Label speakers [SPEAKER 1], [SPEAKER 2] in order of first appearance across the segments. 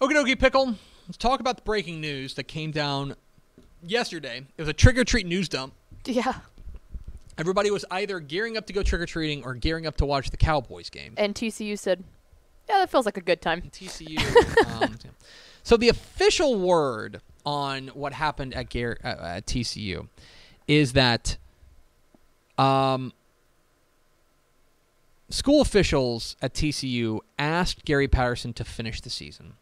[SPEAKER 1] Okie dokie, Pickle. Let's talk about the breaking news that came down yesterday. It was a trick-or-treat news dump.
[SPEAKER 2] Yeah.
[SPEAKER 1] Everybody was either gearing up to go trick-or-treating or gearing up to watch the Cowboys game.
[SPEAKER 2] And TCU said, yeah, that feels like a good time.
[SPEAKER 1] TCU. So the official word on what happened at TCU is that school officials at TCU asked Gary Patterson to finish the season.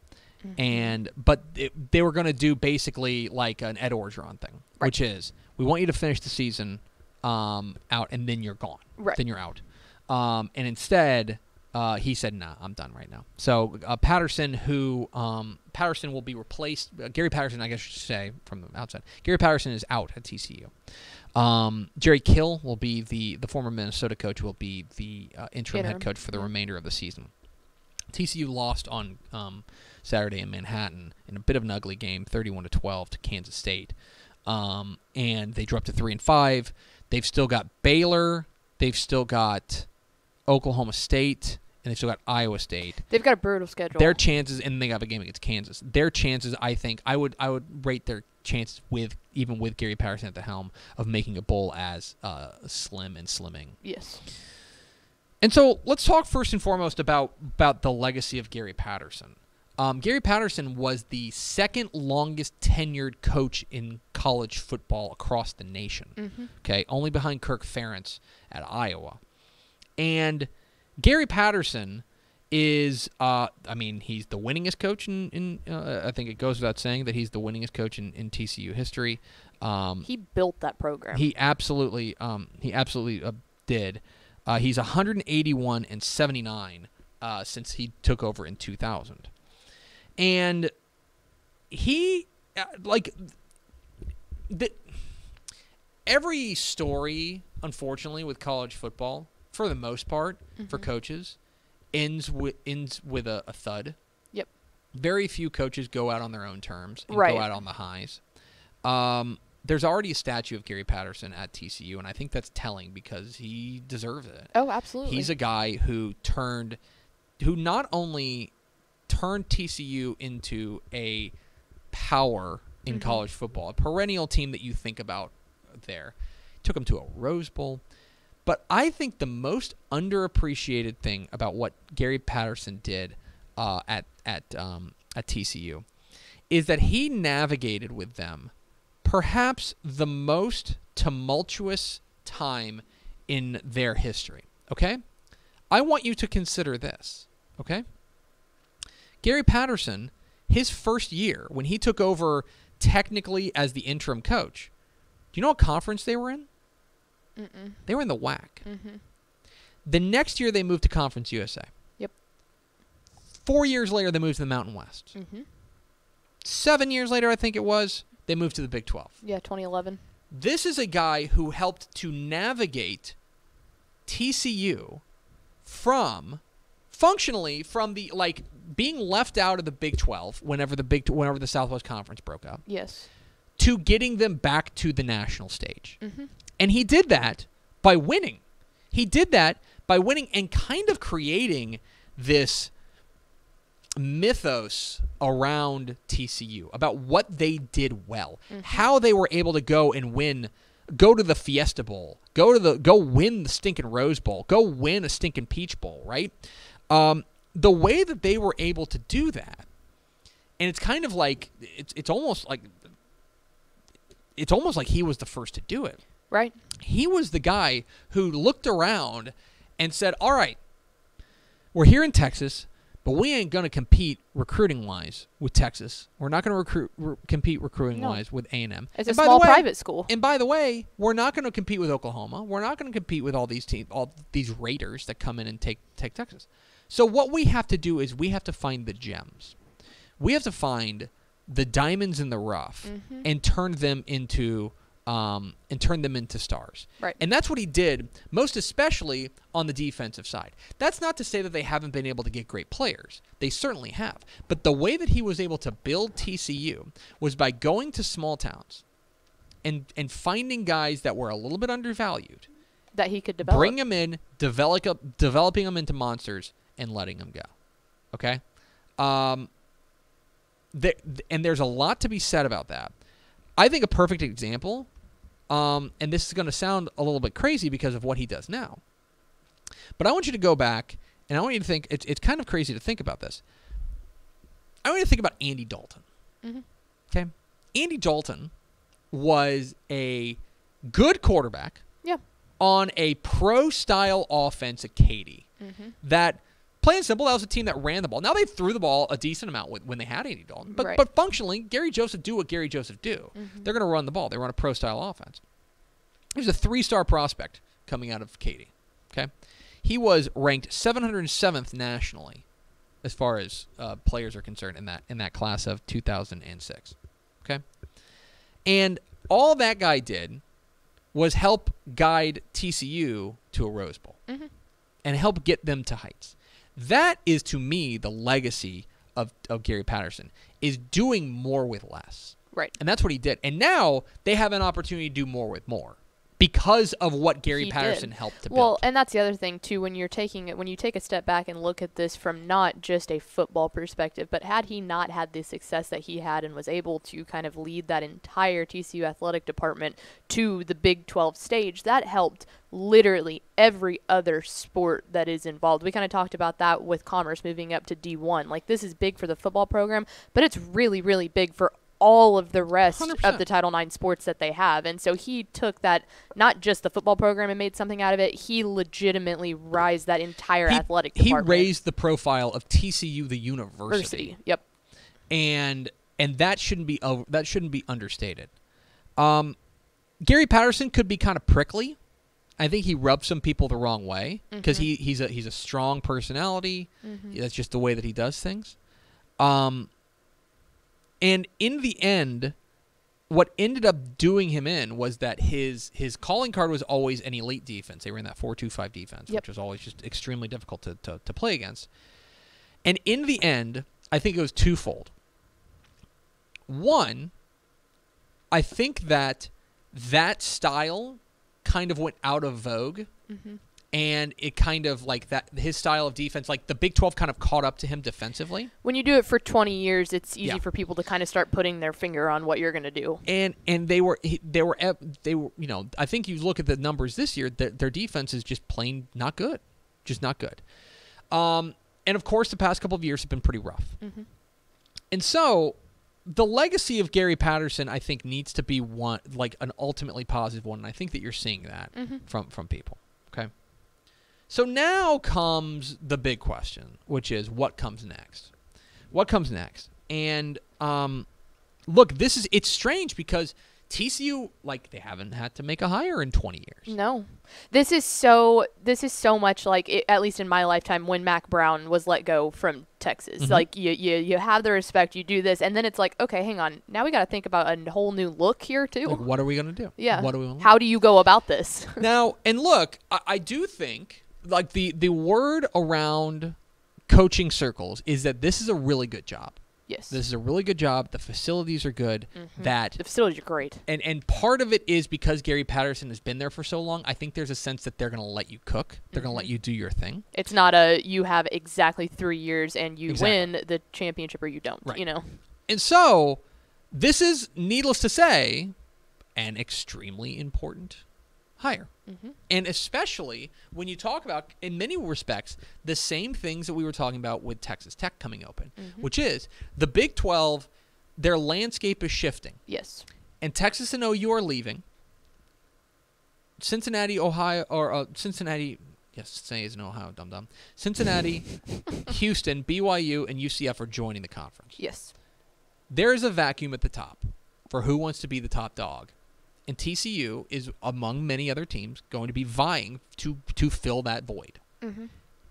[SPEAKER 1] But they were going to do basically like an Ed Orgeron thing,
[SPEAKER 2] right.
[SPEAKER 1] Which is we want you to finish the season out, and then you're gone.
[SPEAKER 2] Right.
[SPEAKER 1] Then you're out. And instead, he said, "Nah, I'm done right now." So Patterson will be replaced. Gary Patterson, I guess I should say from the outside. Gary Patterson is out at TCU. Jerry Kill will be the former Minnesota coach. Will be the interim head coach for the remainder of the season. TCU lost on Saturday in Manhattan in a bit of an ugly game, 31-12 to Kansas State, and they dropped to 3-5. They've still got Baylor, they've still got Oklahoma State, and they've still got Iowa State.
[SPEAKER 2] They've got a brutal schedule.
[SPEAKER 1] Their chances, and they have a game against Kansas. Their chances, I think, I would rate their chances even with Gary Patterson at the helm of making a bowl as slim and slimming.
[SPEAKER 2] Yes.
[SPEAKER 1] And so let's talk first and foremost about the legacy of Gary Patterson. Gary Patterson was the second longest tenured coach in college football across the nation.
[SPEAKER 2] Mm-hmm.
[SPEAKER 1] Okay, only behind Kirk Ferentz at Iowa. And Gary Patterson is, he's the winningest coach in I think it goes without saying that he's the winningest coach in TCU history.
[SPEAKER 2] He built that program.
[SPEAKER 1] He absolutely did. He's 181-79 since he took over in 2000. And he, every story, unfortunately, with college football, for the most part, for coaches, ends with a thud.
[SPEAKER 2] Yep.
[SPEAKER 1] Very few coaches go out on their own terms and
[SPEAKER 2] right.
[SPEAKER 1] go out on the highs. There's already a statue of Gary Patterson at TCU, and I think that's telling because he deserves it.
[SPEAKER 2] Oh, absolutely.
[SPEAKER 1] He's a guy who not only turned TCU into a power in college football, a perennial team that you think about there, took him to a Rose Bowl. But I think the most underappreciated thing about what Gary Patterson did at TCU is that he navigated with them perhaps the most tumultuous time in their history, okay? I want you to consider this, okay? Gary Patterson, his first year, when he took over technically as the interim coach, do you know what conference they were in?
[SPEAKER 2] Mm-mm.
[SPEAKER 1] They were in the WAC.
[SPEAKER 2] Mm-hmm.
[SPEAKER 1] The next year, they moved to Conference USA.
[SPEAKER 2] Yep.
[SPEAKER 1] 4 years later, they moved to the Mountain West.
[SPEAKER 2] Mm-hmm.
[SPEAKER 1] 7 years later, I think it was, they moved to the Big 12.
[SPEAKER 2] Yeah, 2011.
[SPEAKER 1] This is a guy who helped to navigate TCU functionally from the being left out of the Big 12 whenever the Southwest Conference broke up.
[SPEAKER 2] Yes.
[SPEAKER 1] To getting them back to the national stage.
[SPEAKER 2] Mm-hmm.
[SPEAKER 1] And he did that by winning. He did that by winning and kind of creating this mythos around TCU about what they did well, how they were able to go and go to the Fiesta Bowl, go win the stinking Rose Bowl, go win a stinking Peach Bowl, right? The way that they were able to do that, and it's kind of like it's almost like he was the first to do it.
[SPEAKER 2] Right.
[SPEAKER 1] He was the guy who looked around and said, all right, we're here in Texas, but we ain't going to compete recruiting-wise with Texas. We're not going to compete recruiting-wise with A&M.
[SPEAKER 2] It's a small private school.
[SPEAKER 1] And by the way, we're not going to compete with Oklahoma. We're not going to compete with all these teams, all these Raiders that come in and take Texas. So what we have to do is we have to find the gems. We have to find the diamonds in the rough and turn them into stars.
[SPEAKER 2] Right.
[SPEAKER 1] And that's what he did, most especially on the defensive side. That's not to say that they haven't been able to get great players. They certainly have. But the way that he was able to build TCU was by going to small towns and finding guys that were a little bit undervalued.
[SPEAKER 2] That he could develop.
[SPEAKER 1] Bring them in, developing them into monsters, and letting them go. Okay? and there's a lot to be said about that. I think a perfect example, and this is going to sound a little bit crazy because of what he does now, but I want you to go back, and I want you to think, it's kind of crazy to think about this. I want you to think about Andy Dalton.
[SPEAKER 2] Mm-hmm.
[SPEAKER 1] Okay? Andy Dalton was a good quarterback on a pro-style offense at Katy that, plain and simple, that was a team that ran the ball. Now they threw the ball a decent amount when they had Andy Dalton. But functionally, Gary Joseph do what Gary Joseph do. They're going to run the ball. They run a pro-style offense. He was a 3-star prospect coming out of Katy. Okay? He was ranked 707th nationally as far as players are concerned in that class of 2006. Okay? And all that guy did was help guide TCU to a Rose Bowl and help get them to heights. That is, to me, the legacy of Gary Patterson, is doing more with less.
[SPEAKER 2] Right.
[SPEAKER 1] And that's what he did. And now they have an opportunity to do more with more because of what Gary Patterson helped to build.
[SPEAKER 2] Well, and that's the other thing, too, when you take a step back and look at this from not just a football perspective, but had he not had the success that he had and was able to kind of lead that entire TCU athletic department to the Big 12 stage, that helped literally every other sport that is involved. We kind of talked about that with Commerce moving up to D1. Like, this is big for the football program, but it's really, really big for all of the rest
[SPEAKER 1] 100%.
[SPEAKER 2] Of the Title IX sports that they have. And so he took that, not just the football program, and made something out of it. He legitimately raised that entire athletic department.
[SPEAKER 1] He raised the profile of TCU, the university.
[SPEAKER 2] Yep.
[SPEAKER 1] And that shouldn't be understated. Gary Patterson could be kind of prickly. I think he rubs some people the wrong way because he's a strong personality. That's just the way that he does things. And in the end, what ended up doing him in was that his calling card was always an elite defense. They ran that 4-2-5 defense, which was always just extremely difficult to play against. And in the end, I think it was twofold. One, I think that style kind of went out of vogue. And it kind of like that, his style of defense, like the Big 12 kind of caught up to him defensively.
[SPEAKER 2] When you do it for 20 years, it's easy for people to kind of start putting their finger on what you're going to do.
[SPEAKER 1] And they were, you know, I think you look at the numbers this year, their defense is just plain not good. Just not good. And of course, the past couple of years have been pretty rough. And so the legacy of Gary Patterson, I think, needs to be one, like an ultimately positive one. And I think that you're seeing that from people. Okay. So now comes the big question, which is what comes next? What comes next? And look, it's strange because TCU, like, they haven't had to make a hire in 20 years.
[SPEAKER 2] No. This is so much like, at least in my lifetime, when Mac Brown was let go from Texas. Like, you have the respect, you do this, and then it's like, okay, hang on. Now we got to think about a whole new look here, too.
[SPEAKER 1] Like, what are we going to do?
[SPEAKER 2] Yeah.
[SPEAKER 1] What do we want?
[SPEAKER 2] How do you go about this?
[SPEAKER 1] Now, and look, I do think, like, the word around coaching circles is that this is a really good job.
[SPEAKER 2] Yes.
[SPEAKER 1] This is a really good job. The facilities are good. The
[SPEAKER 2] facilities are great.
[SPEAKER 1] And part of it is because Gary Patterson has been there for so long. I think there's a sense that they're going to let you cook. They're going to let you do your thing.
[SPEAKER 2] It's not you have exactly 3 years and you win the championship or you don't, you know.
[SPEAKER 1] And so this is, needless to say, an extremely important hire. And especially when you talk about, in many respects, the same things that we were talking about with Texas Tech coming open, which is the Big 12, their landscape is shifting.
[SPEAKER 2] Yes.
[SPEAKER 1] And Texas and OU are leaving. Cincinnati, Ohio, or Cincinnati, yes, Cincinnati is in Ohio, dum-dum. Cincinnati, Houston, BYU, and UCF are joining the conference.
[SPEAKER 2] Yes.
[SPEAKER 1] There is a vacuum at the top for who wants to be the top dog. And TCU is, among many other teams, going to be vying to fill that void.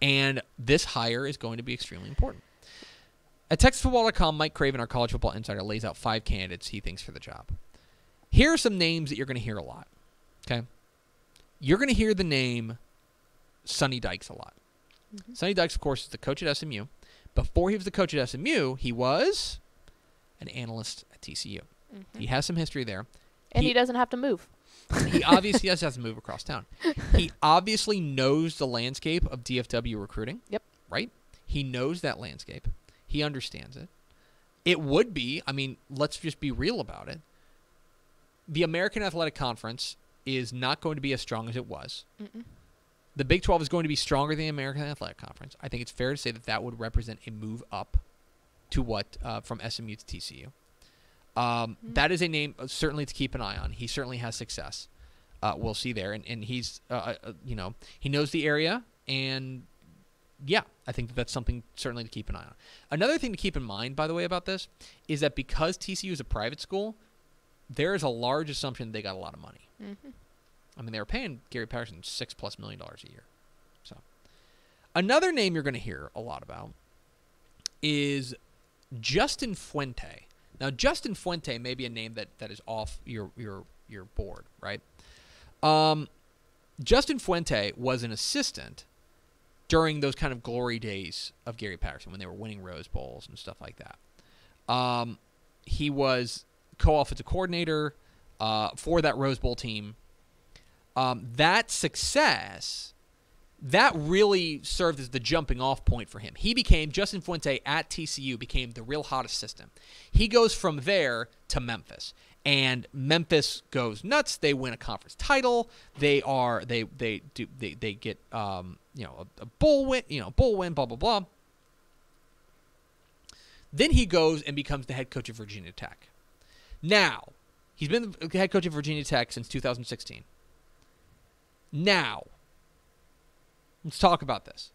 [SPEAKER 1] And this hire is going to be extremely important. At TexasFootball.com, Mike Craven, our college football insider, lays out 5 candidates he thinks for the job. Here are some names that you're going to hear a lot. Okay? You're going to hear the name Sonny Dykes a lot. Sonny Dykes, of course, is the coach at SMU. Before he was the coach at SMU, he was an analyst at TCU. He has some history there.
[SPEAKER 2] And he doesn't have to move.
[SPEAKER 1] He obviously does have to move across town. He obviously knows the landscape of DFW recruiting.
[SPEAKER 2] Yep.
[SPEAKER 1] Right? He knows that landscape. He understands it. It would be. I mean, let's just be real about it. The American Athletic Conference is not going to be as strong as it was.
[SPEAKER 2] Mm-mm.
[SPEAKER 1] The Big 12 is going to be stronger than the American Athletic Conference. I think it's fair to say that that would represent a move up to what from SMU to TCU. That is a name certainly to keep an eye on. He certainly has success. We'll see there, and he's he knows the area, and yeah, I think that's something certainly to keep an eye on. Another thing to keep in mind, by the way, about this is that because TCU is a private school, there is a large assumption they got a lot of money.
[SPEAKER 2] Mm-hmm.
[SPEAKER 1] I mean, they were paying Gary Patterson $6+ million a year. So, another name you're going to hear a lot about is Justin Fuente. Now, Justin Fuente may be a name that is off your board, right? Justin Fuente was an assistant during those kind of glory days of Gary Patterson when they were winning Rose Bowls and stuff like that. He was co-offensive coordinator for that Rose Bowl team. That success, that really served as the jumping off point for him. Justin Fuente at TCU became the real hot assistant. He goes from there to Memphis. And Memphis goes nuts. They win a conference title. They get a bowl win, blah blah blah. Then he goes and becomes the head coach of Virginia Tech. Now, he's been the head coach of Virginia Tech since 2016. Now, let's talk about this.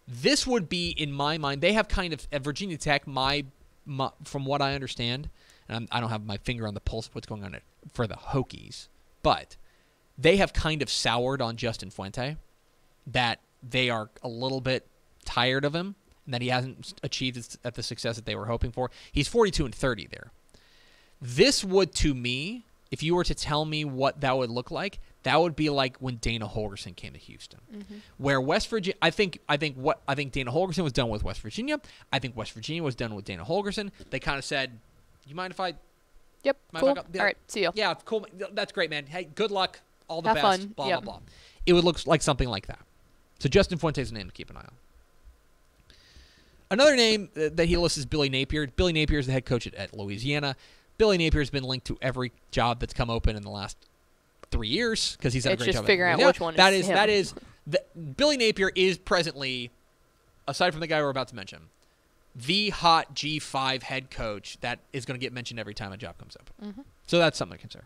[SPEAKER 1] This would be, in my mind, they have kind of at Virginia Tech. From what I understand. And I don't have my finger on the pulse of what's going on for the Hokies, but they have kind of soured on Justin Fuente, that they are a little bit tired of him, and that he hasn't achieved the success that they were hoping for. He's 42-30 there. This would, to me, if you were to tell me what that would look like, that would be like when Dana Holgorsen came to Houston, where West Virginia. I think Dana Holgorsen was done with West Virginia. I think West Virginia was done with Dana Holgorsen. They kind of said, "You mind if I?"
[SPEAKER 2] Yep. Cool. All right. See you.
[SPEAKER 1] Yeah. Cool. That's great, man. Hey, good luck. All the
[SPEAKER 2] Have
[SPEAKER 1] best.
[SPEAKER 2] fun.
[SPEAKER 1] Blah
[SPEAKER 2] Yep.
[SPEAKER 1] blah blah. It would look like something like that. So Justin Fuente is a name to keep an eye on. Another name that he lists is Billy Napier. Billy Napier is the head coach at Louisiana. Billy Napier has been linked to every job that's come open in the last 3 years because he's had a great job. It's just figuring out which one is him. Billy Napier is presently, aside from the guy we're about to mention, the hot G5 head coach that is going to get mentioned every time a job comes up. So that's something to consider.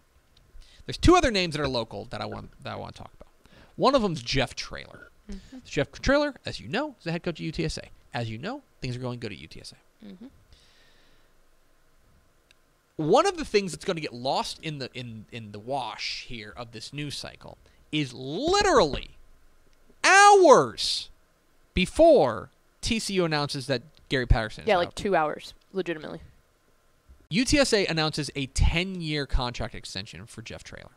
[SPEAKER 1] There's two other names that are local that I want to talk about. One of them is Jeff Traylor. Jeff Traylor, as you know, is the head coach at UTSA. As you know, things are going good at UTSA. One of the things that's going to get lost in the wash here of this news cycle is literally hours before TCU announces that Gary Patterson is out.
[SPEAKER 2] 2 hours, legitimately.
[SPEAKER 1] UTSA announces a 10-year contract extension for Jeff Traylor.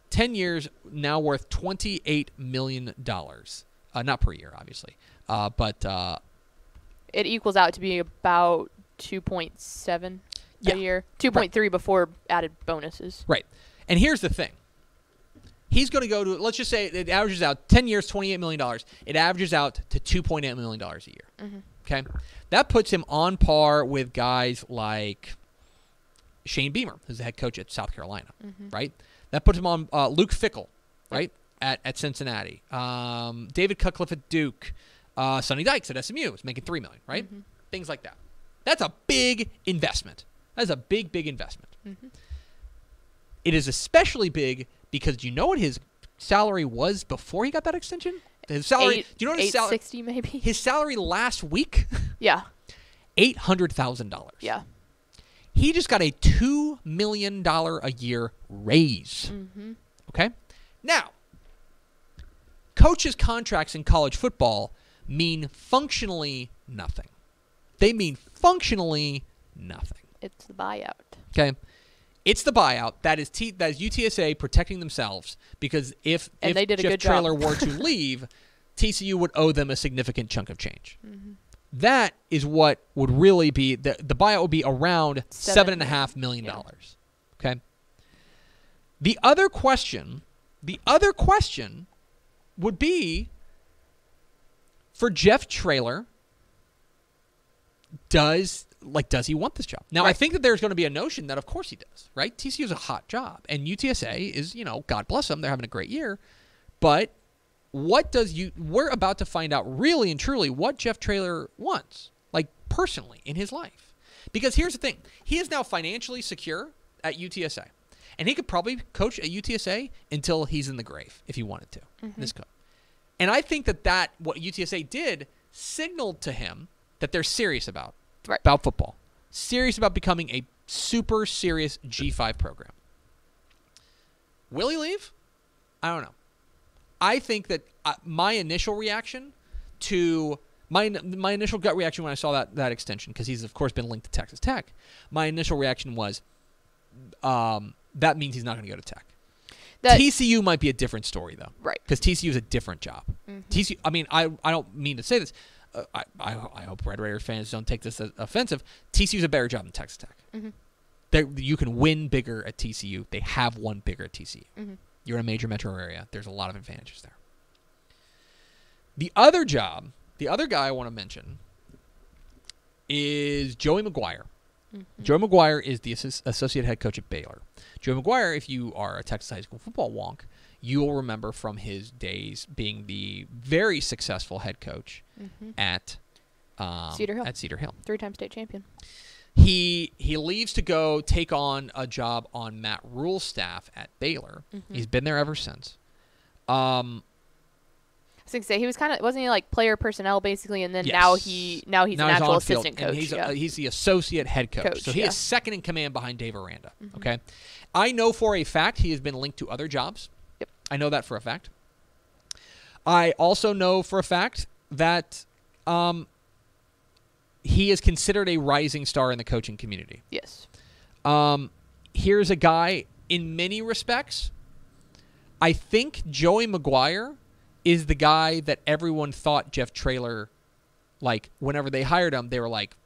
[SPEAKER 1] 10 years, now worth $28 million. Not per year, obviously. But
[SPEAKER 2] it equals out to be about 2.7 a year. 2.3 before added bonuses.
[SPEAKER 1] Right. And here's the thing. He's going to go to, let's just say it averages out 10 years, $28 million. It averages out to $2.8 million a year. Okay? That puts him on par with guys like Shane Beamer, who's the head coach at South Carolina, right? That puts him on Luke Fickell, right, at Cincinnati. David Cutcliffe at Duke. Sonny Dykes at SMU is making $3 million, right? Things like that. That's a big investment. That's a big, big investment. It is especially big because do you know what his salary was before he got that extension? His salary. Do you know what his salary?
[SPEAKER 2] $860 maybe.
[SPEAKER 1] His salary last week.
[SPEAKER 2] Yeah.
[SPEAKER 1] $800,000.
[SPEAKER 2] Yeah.
[SPEAKER 1] He just got a $2 million a year raise. Okay? Now, coaches' contracts in college football mean functionally nothing. They mean functionally nothing.
[SPEAKER 2] It's the buyout.
[SPEAKER 1] Okay? It's the buyout. That is UTSA protecting themselves because if
[SPEAKER 2] they did a
[SPEAKER 1] Jeff
[SPEAKER 2] good
[SPEAKER 1] Traylor
[SPEAKER 2] job.
[SPEAKER 1] were to leave, TCU would owe them a significant chunk of change. That is what would really be the buyout would be around $7.5 million.
[SPEAKER 2] Yeah.
[SPEAKER 1] Okay. The other question would be for Jeff Traylor. Does like, does he want this job? Now, I think that there's going to be a notion that, of course, he does, right? TCU is a hot job, and UTSA is, God bless them, they're having a great year. But we're about to find out really and truly what Jeff Traylor wants, like, personally in his life. Because here's the thing. He is now financially secure at UTSA. And he could probably coach at UTSA until he's in the grave if he wanted to. This coach. And I think that what UTSA did signaled to him that they're serious about football. Serious about becoming a super serious G5 program. Will he leave? I don't know. I think that my initial reaction to my initial gut reaction when I saw that extension, because he's of course been linked to Texas Tech, my initial reaction was that means he's not going to go to Tech. TCU might be a different story though,
[SPEAKER 2] right?
[SPEAKER 1] Because TCU is a different job. TCU. I mean, I don't mean to say this. I hope Red Raiders fans don't take this as offensive. TCU is a better job than Texas Tech. You can win bigger at TCU. They have won bigger at TCU. You're in a major metro area. There's a lot of advantages there. The other guy I want to mention is Joey McGuire. Joey McGuire is the associate head coach at Baylor. Joey McGuire, if you are a Texas high school football wonk, you will remember from his days being the very successful head coach at
[SPEAKER 2] Cedar Hill. 3-time state champion.
[SPEAKER 1] He leaves to go take on a job on Matt Rule's staff at Baylor. He's been there ever since.
[SPEAKER 2] I was going to say, he was wasn't he like player personnel basically, and then now he's an actual assistant coach.
[SPEAKER 1] And he's the associate head coach. So he is second in command behind Dave Aranda. Okay, I know for a fact he has been linked to other jobs.
[SPEAKER 2] Yep.
[SPEAKER 1] I know that for a fact. I also know for a fact that he is considered a rising star in the coaching community.
[SPEAKER 2] Yes.
[SPEAKER 1] Here's a guy, in many respects, I think Joey McGuire is the guy that everyone thought Jeff Traylor, like, whenever they hired him, they were like,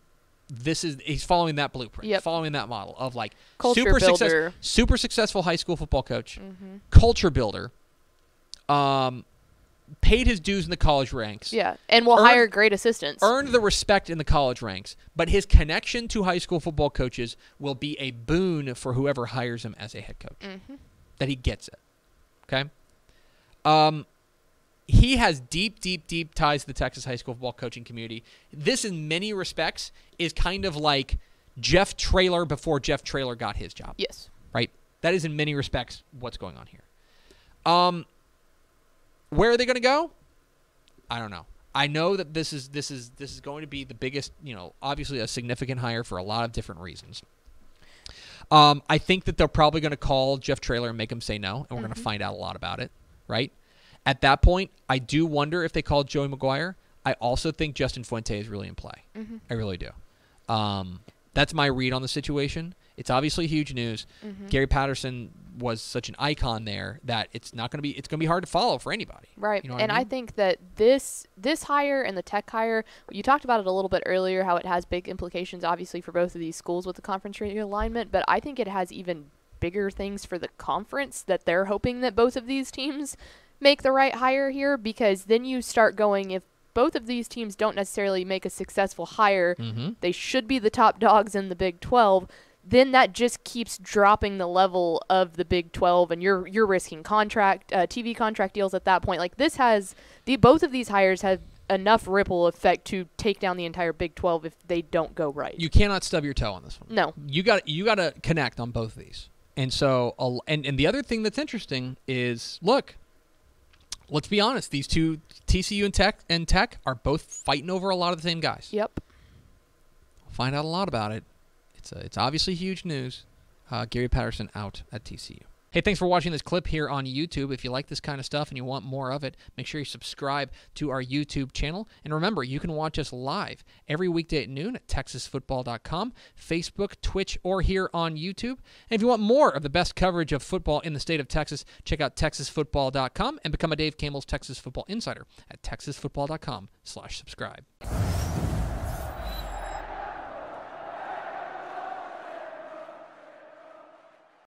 [SPEAKER 1] he's following that blueprint, following that model of, like, super successful high school football coach, culture builder, paid his dues in the college ranks.
[SPEAKER 2] Yeah, and will hire great assistants.
[SPEAKER 1] Earned the respect in the college ranks, but his connection to high school football coaches will be a boon for whoever hires him as a head coach. That he gets it. Okay? He has deep, deep, deep ties to the Texas high school football coaching community. This, in many respects, is kind of like Jeff Traylor before Jeff Traylor got his job.
[SPEAKER 2] Yes.
[SPEAKER 1] Right? That is, in many respects, what's going on here. Where are they going to go? I don't know. I know that this is going to be the biggest, obviously a significant hire for a lot of different reasons. I think that they're probably going to call Jeff Traylor and make him say no, and we're going to find out a lot about it, right? At that point, I do wonder if they called Joey McGuire. I also think Justin Fuente is really in play. I really do. That's my read on the situation. It's obviously huge news. Gary Patterson was such an icon there that it's going to be hard to follow for anybody.
[SPEAKER 2] Right.
[SPEAKER 1] You know what I mean?
[SPEAKER 2] I think that this hire and the Tech hire, you talked about it a little bit earlier, how it has big implications obviously for both of these schools with the conference realignment, but I think it has even bigger things for the conference, that they're hoping that both of these teams make the right hire here, because then you start going, if both of these teams don't necessarily make a successful hire, they should be the top dogs in the Big 12, then that just keeps dropping the level of the Big 12, and you're risking TV contract deals at that point. Like, this has both of these hires have enough ripple effect to take down the entire Big 12 if they don't go right.
[SPEAKER 1] You cannot stub your toe on this one.
[SPEAKER 2] No.
[SPEAKER 1] You got to connect on both of these. And so and the other thing that's interesting is, look, let's be honest, these two, TCU and Tech are both fighting over a lot of the same guys.
[SPEAKER 2] Yep.
[SPEAKER 1] We'll find out a lot about it. It's obviously huge news. Gary Patterson out at TCU. Hey, thanks for watching this clip here on YouTube. If you like this kind of stuff and you want more of it, make sure you subscribe to our YouTube channel. And remember, you can watch us live every weekday at noon at TexasFootball.com, Facebook, Twitch, or here on YouTube. And if you want more of the best coverage of football in the state of Texas, check out TexasFootball.com and become a Dave Campbell's Texas Football Insider at TexasFootball.com/subscribe.